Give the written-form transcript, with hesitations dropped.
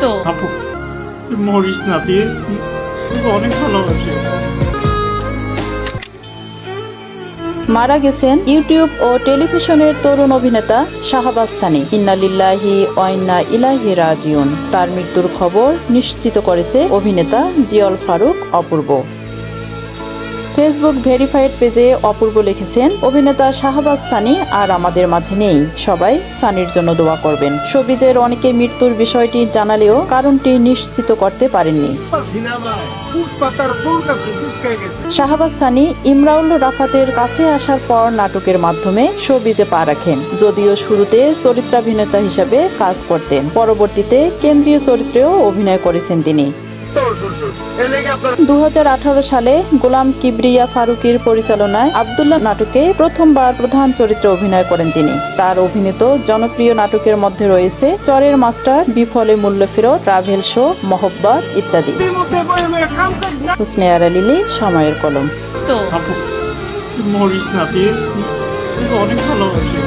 তো আপু তুই মরিস না প্লিজ, অনেক ভালোবাসি। মারা গেছেন ইউটিউব ও টেলিভিশনের তরুণ অভিনেতা শাহবাজ সানি। ইন্না লিল্লাহি ওয়া ইন্না ইলাইহি রাজিউন। তার মৃত্যুর খবর নিশ্চিত করেছে অভিনেতা জিয়ল ফারুক অপূর্ব। ফেসবুক ভেরিফাইড পেজে অপূর্ব লিখেছেন, অভিনেতা শাহবাজ সানি আর আমাদের মাঝে নেই, সবাই সানির জন্য দোয়া করবেন। শোবিজের অনেকে মৃত্যুর বিষয়টি জানালেও কারণটি নিশ্চিত করতে পারেননি। শাহবাজ সানি ইমরাউল রাফাতের কাছে আসার পর নাটকের মাধ্যমে শোবিজে পা রাখেন। যদিও শুরুতে চরিত্রাভিনেতা হিসেবে কাজ করতেন, পরবর্তীতে কেন্দ্রীয় চরিত্রেও অভিনয় করেছেন তিনি। 2018 সালে গোলাম কিবরিয়া ফারুকীর পরিচালনায় আব্দুল্লাহ নাটকে প্রথমবার প্রধান চরিত্রে অভিনয় করেন তিনি। তার অভিনীত জনপ্রিয় নাটকের মধ্যে রয়েছে চরের মাস্টার, বিফলে মূল্য ফেরত, ট্রাভেল শো, মহব্বত ইত্যাদি। হুসনে আরা লিলি, সময়ের কলম। তো আপু তুই মরিস না প্লিজ, অনেক ভালোবাসি।